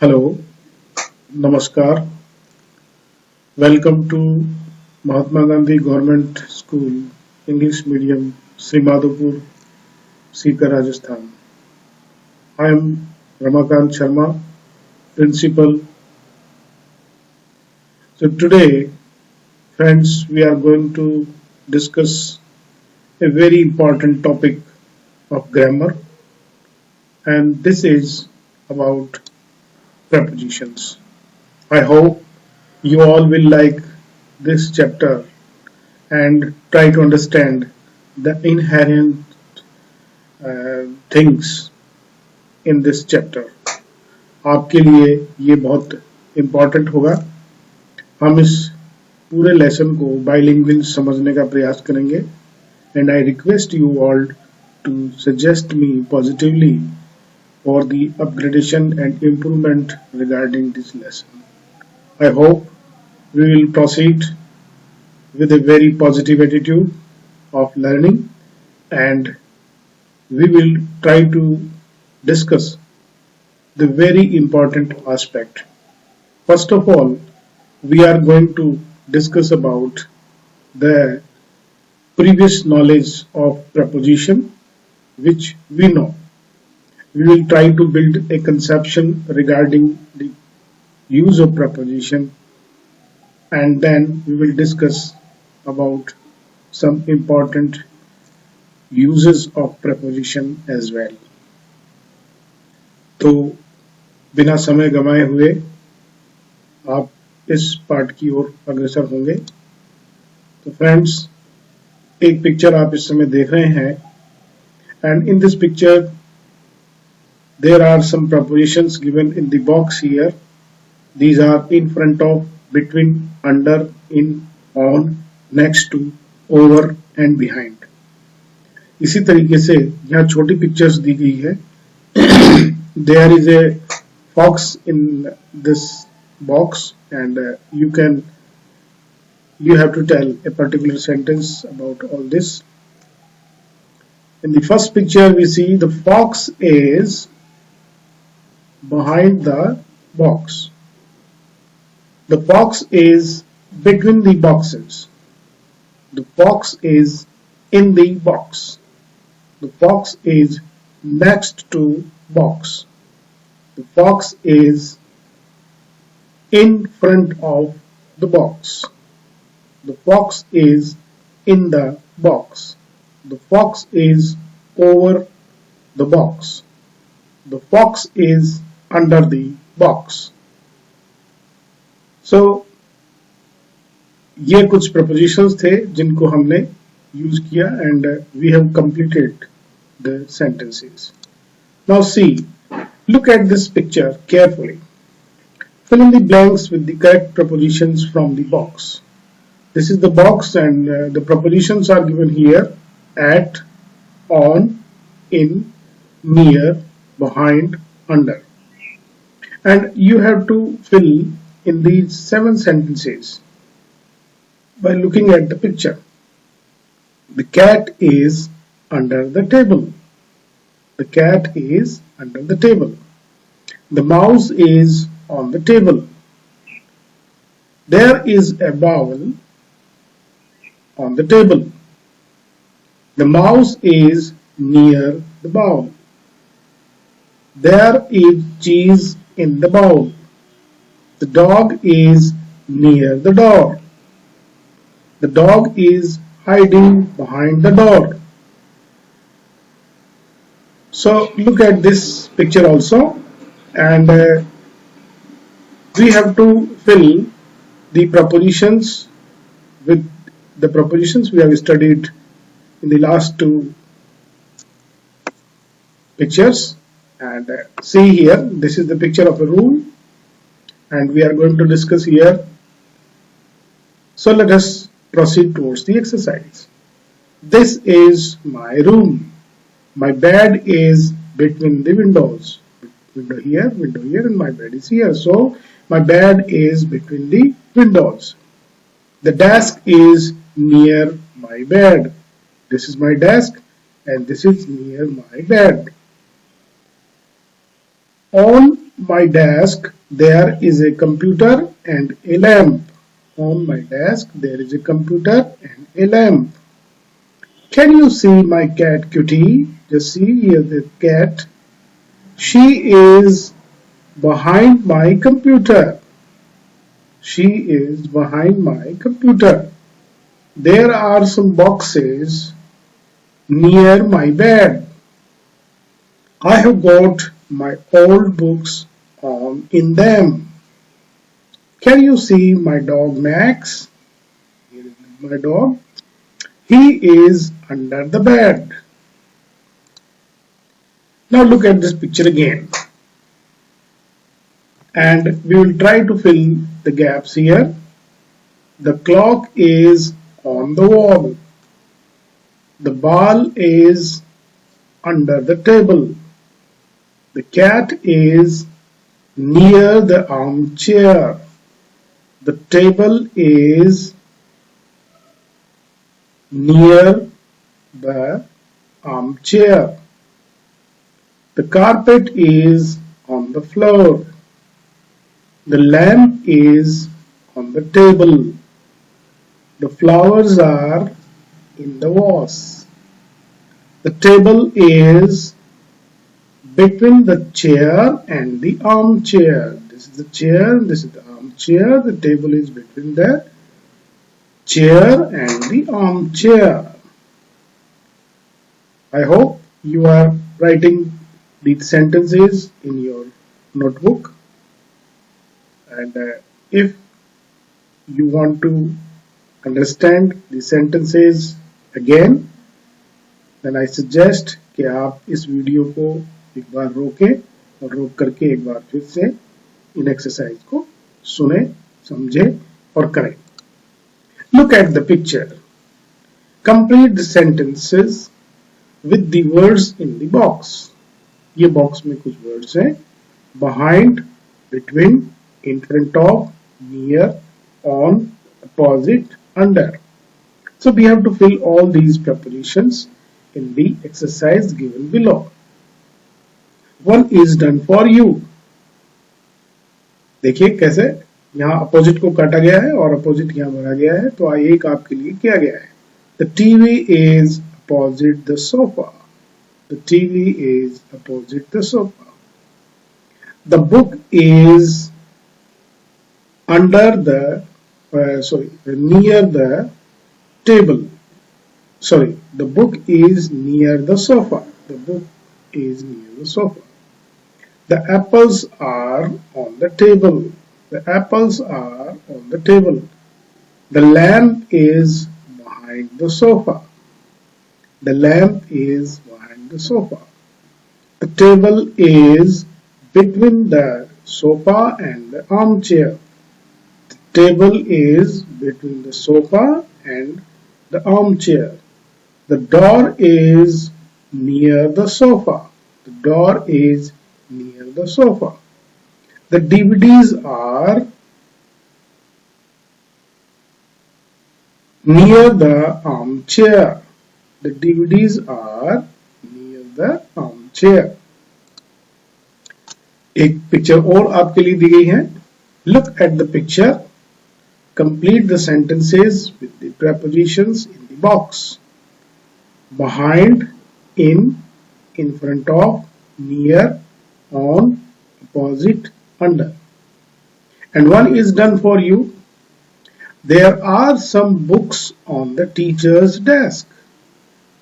Hello, Namaskar. Welcome to Mahatma Gandhi Government School, English Medium, Sri Madhopur, Sikar, Rajasthan. I am Ramakant Sharma, Principal. So today, friends, we are going to discuss a very important topic of grammar, and this is about prepositions. I hope you all will like this chapter and try to understand the inherent things in this chapter. आपके लिए ये बहुत important होगा। हम इस पूरे lesson को bilingual समझने का प्रयास करेंगे and I request you all to suggest me positively for the upgradation and improvement regarding this lesson. I hope we will proceed with a very positive attitude of learning and we will try to discuss the very important aspect. First of all, we are going to discuss about the previous knowledge of preposition which we know. We will try to build a conception regarding the use of preposition and then we will discuss about some important uses of preposition as well. तो बिना समय गंवाए हुए आप इस part की ओर अग्रसर होंगे। तो फ्रेंड्स, एक पिक्चर आप इस समय देख रहे हैं and in this picture there are some prepositions given in the box here. These are in front of, between, under, in, on, next to, over and behind. इसी तरीके से यहाँ छोटी पिक्चर्स दी गई है। There is a fox in this box and you have to tell a particular sentence about all this. In the first picture we see the fox is behind the box. The fox is between the boxes. The fox is in the box. The fox is next to box. The fox is in front of the box. The fox is in the box. The fox is over the box. The fox is under the box. So ये कुछ prepositions थे जिनको हमने use किया and we have completed the sentences. Now see, look at this picture carefully. Fill in the blanks with the correct prepositions from the box. This is the box and the prepositions are given here: at, on, in, near, behind, under. And you have to fill in these 7 sentences by looking at the picture. The cat is under the table. The cat is under the table. The mouse is on the table. There is a bowl on the table. The mouse is near the bowl. There is cheese in the bowl. The dog is near the door. The dog is hiding behind the door. So look at this picture also and we have to fill the prepositions with the prepositions we have studied in the last 2 pictures. And see here, this is the picture of a room and we are going to discuss here. So let us proceed towards the exercise. This is my room. My bed is between the windows. Window here and my bed is here. So my bed is between the windows. The desk is near my bed. This is my desk and this is near my bed. On my desk there is a computer and a lamp. On my desk there is a computer and a lamp. Can you see my cat Cutie? Just see here the cat. She is behind my computer. She is behind my computer. There are some boxes near my bed. I have got my old books in them. Can you see my dog Max? Here is my dog. He is under the bed. Now look at this picture again. And we will try to fill the gaps here. The clock is on the wall. The ball is under the table. The cat is near the armchair. The table is near the armchair. The carpet is on the floor. The lamp is on the table. The flowers are in the vase. The table is between the chair and the armchair. This is the chair, this is the armchair. The table is between the chair and the armchair. I hope you are writing these sentences in your notebook. And if you want to understand the sentences again, then I suggest कि आप इस video को एक बार रोकें और रोक करके एक बार फिर से इन एक्सरसाइज को सुने, समझें और करें. Look at the picture. Complete the sentences with the words in the box. ये बॉक्स में कुछ वर्ड्स हैं. Behind, between, in front of, near, on, opposite, under. So we have to fill all these prepositions in the exercise given below. One is done for you. देखिए कैसे यहाँ opposite को काटा गया है और अपोजिट यहाँ भरा गया है, तो एक आपके लिए किया गया है. The TV is opposite the sofa. The TV is opposite the sofa. The book is under the near the table. Sorry, the book is near the sofa. The book is near the sofa. The apples are on the table. The apples are on the table. The lamp is behind the sofa. The lamp is behind the sofa. The table is between the sofa and the armchair. The table is between the sofa and the armchair. The door is near the sofa. The door is near the sofa. The DVDs are near the armchair. The DVDs are near the armchair. एक picture और आपके लिए दी गई है. Look at the picture. Complete the sentences with the prepositions in the box. Behind, in front of, near, on, opposite, under. And one is done for you. There are some books on the teacher's desk.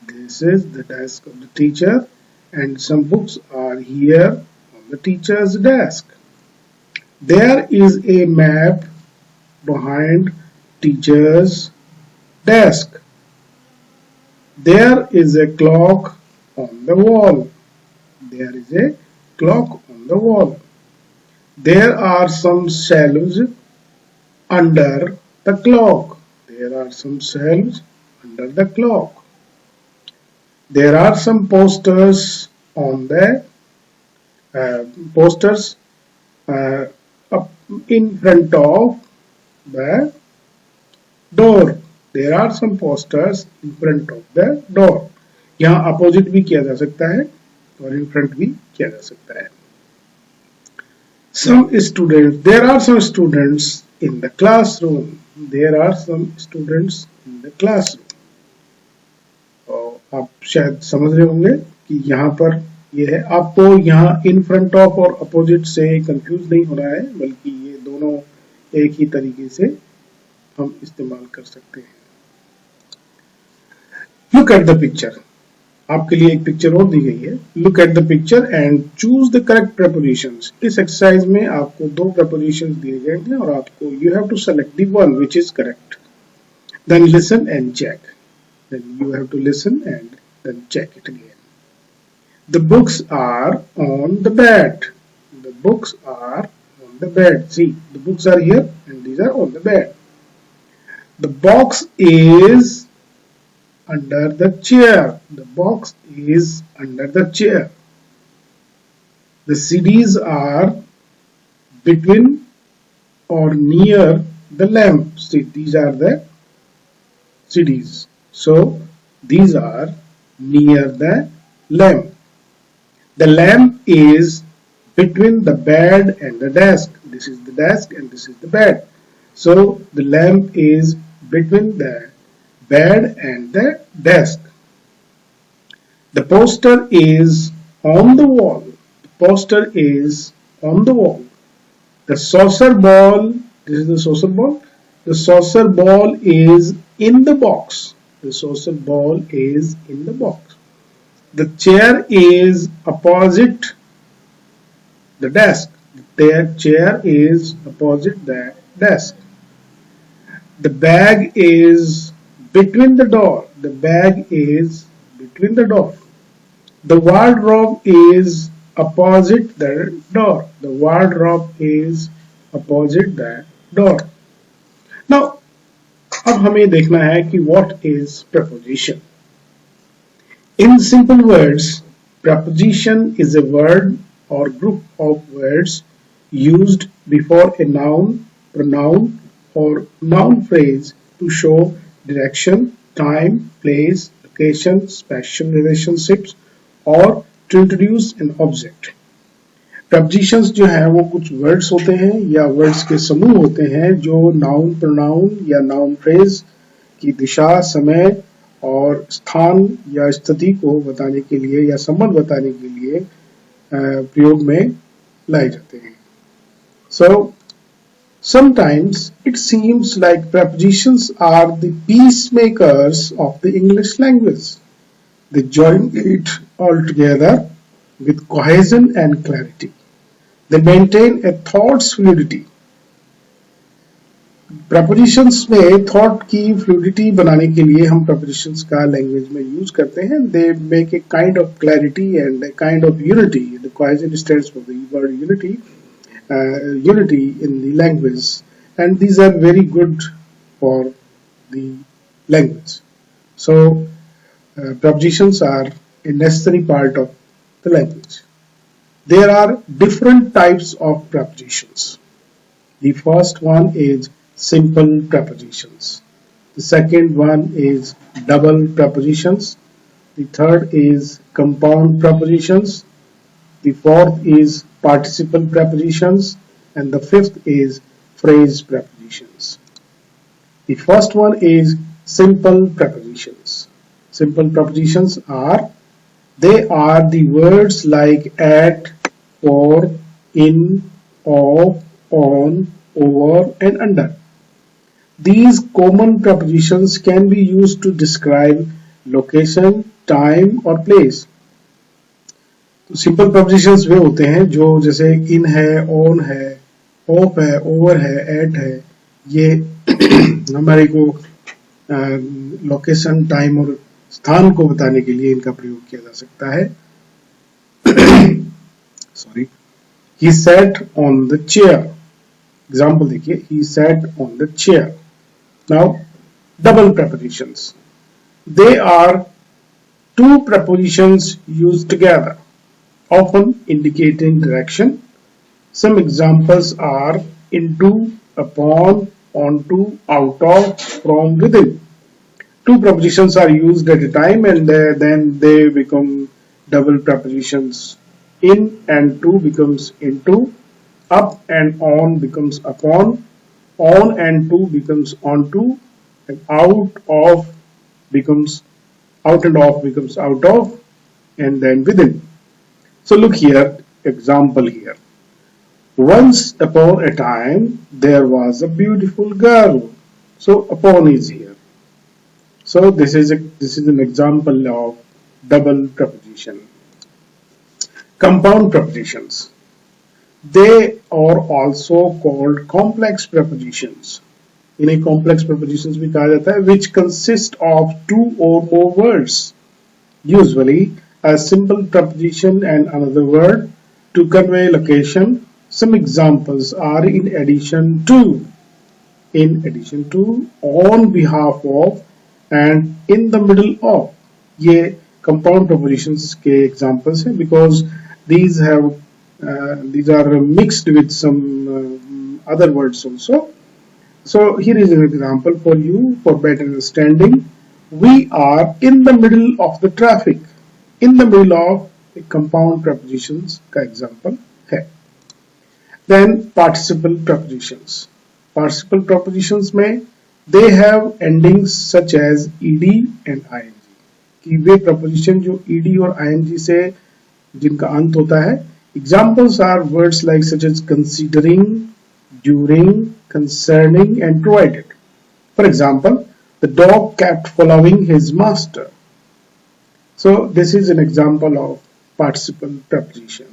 This is the desk of the teacher, and some books are here on the teacher's desk. There is a map behind teacher's desk. There is a clock on the wall. There is a clock on the wall. There are some shelves under the clock. There are some shelves under the clock. There are some posters on the up in front of the door. There are some posters in front of the door. यहाँ opposite भी किया जा सकता है और in front भी किया जा सकता है. There are some students in the classroom. There are some students in the classroom. आप शायद समझ रहे होंगे कि यहाँ पर ये है, आपको यहाँ इन फ्रंट ऑफ और अपोजिट से कंफ्यूज नहीं होना है, बल्कि ये दोनों एक ही तरीके से हम इस्तेमाल कर सकते हैं। लुक एट द पिक्चर, आपके लिए एक पिक्चर और दी गई है। Look at the picture and choose the correct prepositions. इस एक्सरसाइज में आपको दो प्रेपोजिशंस दिए गए हैं और आपको you have to select the one which is correct, then listen and check, then you have to listen and then check it again. The books are on the bed. The books are on the bed. See, the books are here and these are on the bed. The box is under the chair. The box is under the chair. The CDs are between or near the lamp. See, these are the CDs. So these are near the lamp. The lamp is between the bed and the desk. This is the desk and this is the bed. So the lamp is between the bed and the desk. The poster is on the wall. The poster is on the wall. The saucer ball, this is the saucer ball. The saucer ball is in the box. The saucer ball is in the box. The chair is opposite the desk. The chair is opposite the desk. The bag is between the door. The bag is between the door. The wardrobe is opposite the door. The wardrobe is opposite the door. Now, अब हमें देखना है कि what is preposition. In simple words, preposition is a word or group of words used before a noun, pronoun or noun phrase to show direction, time, place, location, special relationships or to introduce an object. Prepositions जो है वो कुछ words होते हैं या words के समूह होते हैं जो नाउन, प्रोनाउन या नाउन फ्रेज की दिशा, समय और स्थान या स्थिति को बताने के लिए या संबंध बताने के लिए प्रयोग में लाए जाते हैं. So sometimes it seems like prepositions are the peacemakers of the English language. They join it all together with cohesion and clarity. They maintain a thought's fluidity. Prepositions में thought की fluidity बनाने के लिए हम prepositions का language में use करते हैं. They make a kind of clarity and a kind of unity. The cohesion stands for the word unity, unity in the language, and these are very good for the language. So prepositions are a necessary part of the language. There are different types of prepositions. The first one is simple prepositions. The second one is double prepositions. The third is compound prepositions. The fourth is participle prepositions. And the fifth is phrase prepositions. The first one is simple prepositions. Simple prepositions are, they are the words like at, for, in, of, on, over and under. These common prepositions can be used to describe location, time or place. तो simple prepositions वे होते हैं जो जैसे in है, on है, off है, over है, at है, ये हमारे को लोकेशन, टाइम और स्थान को बताने के लिए इनका प्रयोग किया जा सकता है. Sorry. He sat on the chair. Example देखिए, he sat on the chair. Now, double prepositions. They are two prepositions used together, often indicating direction. Some examples are into, upon, onto, out of, from, within. Two prepositions are used at a time and then they become double prepositions. In and to becomes into, Up and on becomes upon, on and to becomes onto, and becomes out and off becomes out of, and then within. So look here, example here. Once upon a time there was a beautiful girl. So upon is here. So this is an example of double preposition. Compound prepositions. They are also called complex prepositions. इन्हें complex prepositions भी कहा जाता है, which consist of two or more words. Usually, a simple preposition and another word to convey location. Some examples are in addition to, on behalf of, and in the middle of. ये compound prepositions के examples हैं because these are mixed with some other words also. So here is an example for you for better understanding. We are in the middle of the traffic. In the middle of compound prepositions का example है. Then participle prepositions. Participle prepositions में they have endings such as ed and ing. कि वे preposition जो ed और ing से जिनका अंत होता है. Examples are words like such as considering, during, concerning, and provided. For example, the dog kept following his master. So this is an example of participle preposition.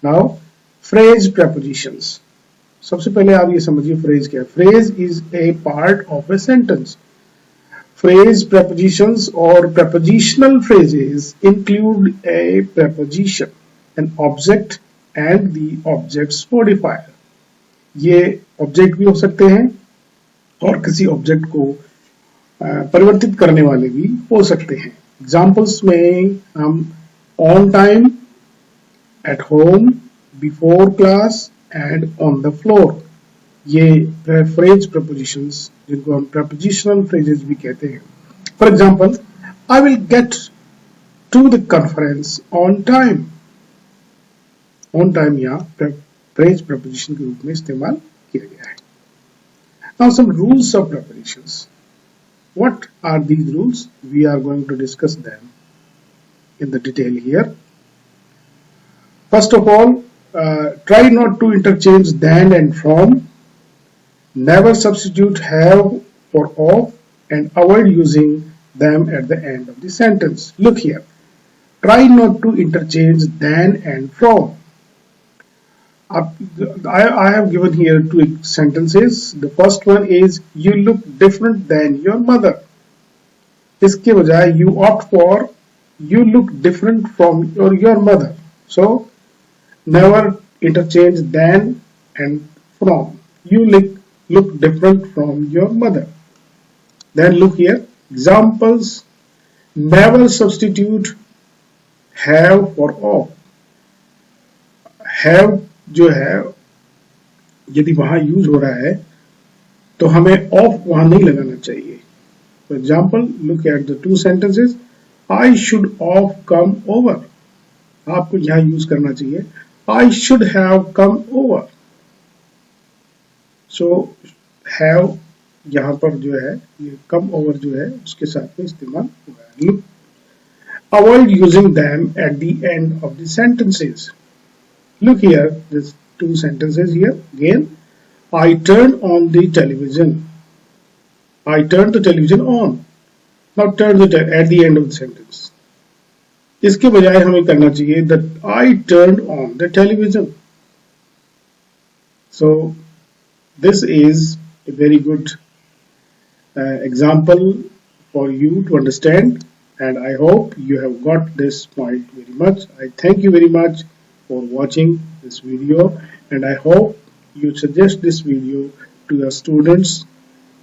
Now, phrase prepositions. सबसे पहले आप ये समझिए phrase क्या है. Phrase is a part of a sentence. Phrase prepositions or prepositional phrases include a preposition, an object, and the object's modifier. ये object भी हो सकते हैं और किसी object को परिवर्तित करने वाले भी हो सकते हैं. Examples में हम on time, at home, before class, and on the floor. ये phrase prepositions जिनको हम prepositional phrases भी कहते हैं. For example, I will get to the conference on time. On time यहाँ phrase preposition के रूप में इस्तेमाल किया गया है. Now some rules of prepositions. What are these rules? We are going to discuss them in the detail here. First of all, try not to interchange than and from. Never substitute have for of, and avoid using them at the end of the sentence. Look here. Try not to interchange than and from. I have given here two sentences. The first one is you look different than your mother. इसके बजाय you opt for you look different from your mother. So never interchange than and from. You look different from your mother. Then look here. Examples. Never substitute have for of. Have जो है यदि वहां use हो रहा है तो हमें of वहां नहीं लगाना चाहिए. For example look at the two sentences. I should of come over. आपको यहां यूज करना चाहिए I should have come over. So have यहां पर जो है ये कम ओवर जो है उसके साथ में इस्तेमाल हुआ है. Look avoid using them at the end of the sentences. Look here, there's two sentences here. Again, I turned on the television. I turned the television on. Now turn at the end of the sentence. इसके बजाय हमें करना चाहिए that I turned on the television. So this is a very good example for you to understand, and I hope you have got this point very much. I thank you very much for watching this video, and I hope you suggest this video to your students,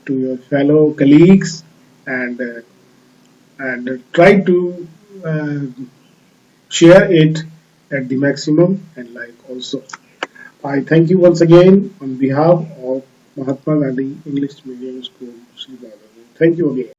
to your fellow colleagues, and try to share it at the maximum and like also. I thank you once again on behalf of Mahatma Gandhi English Medium School. Thank you again.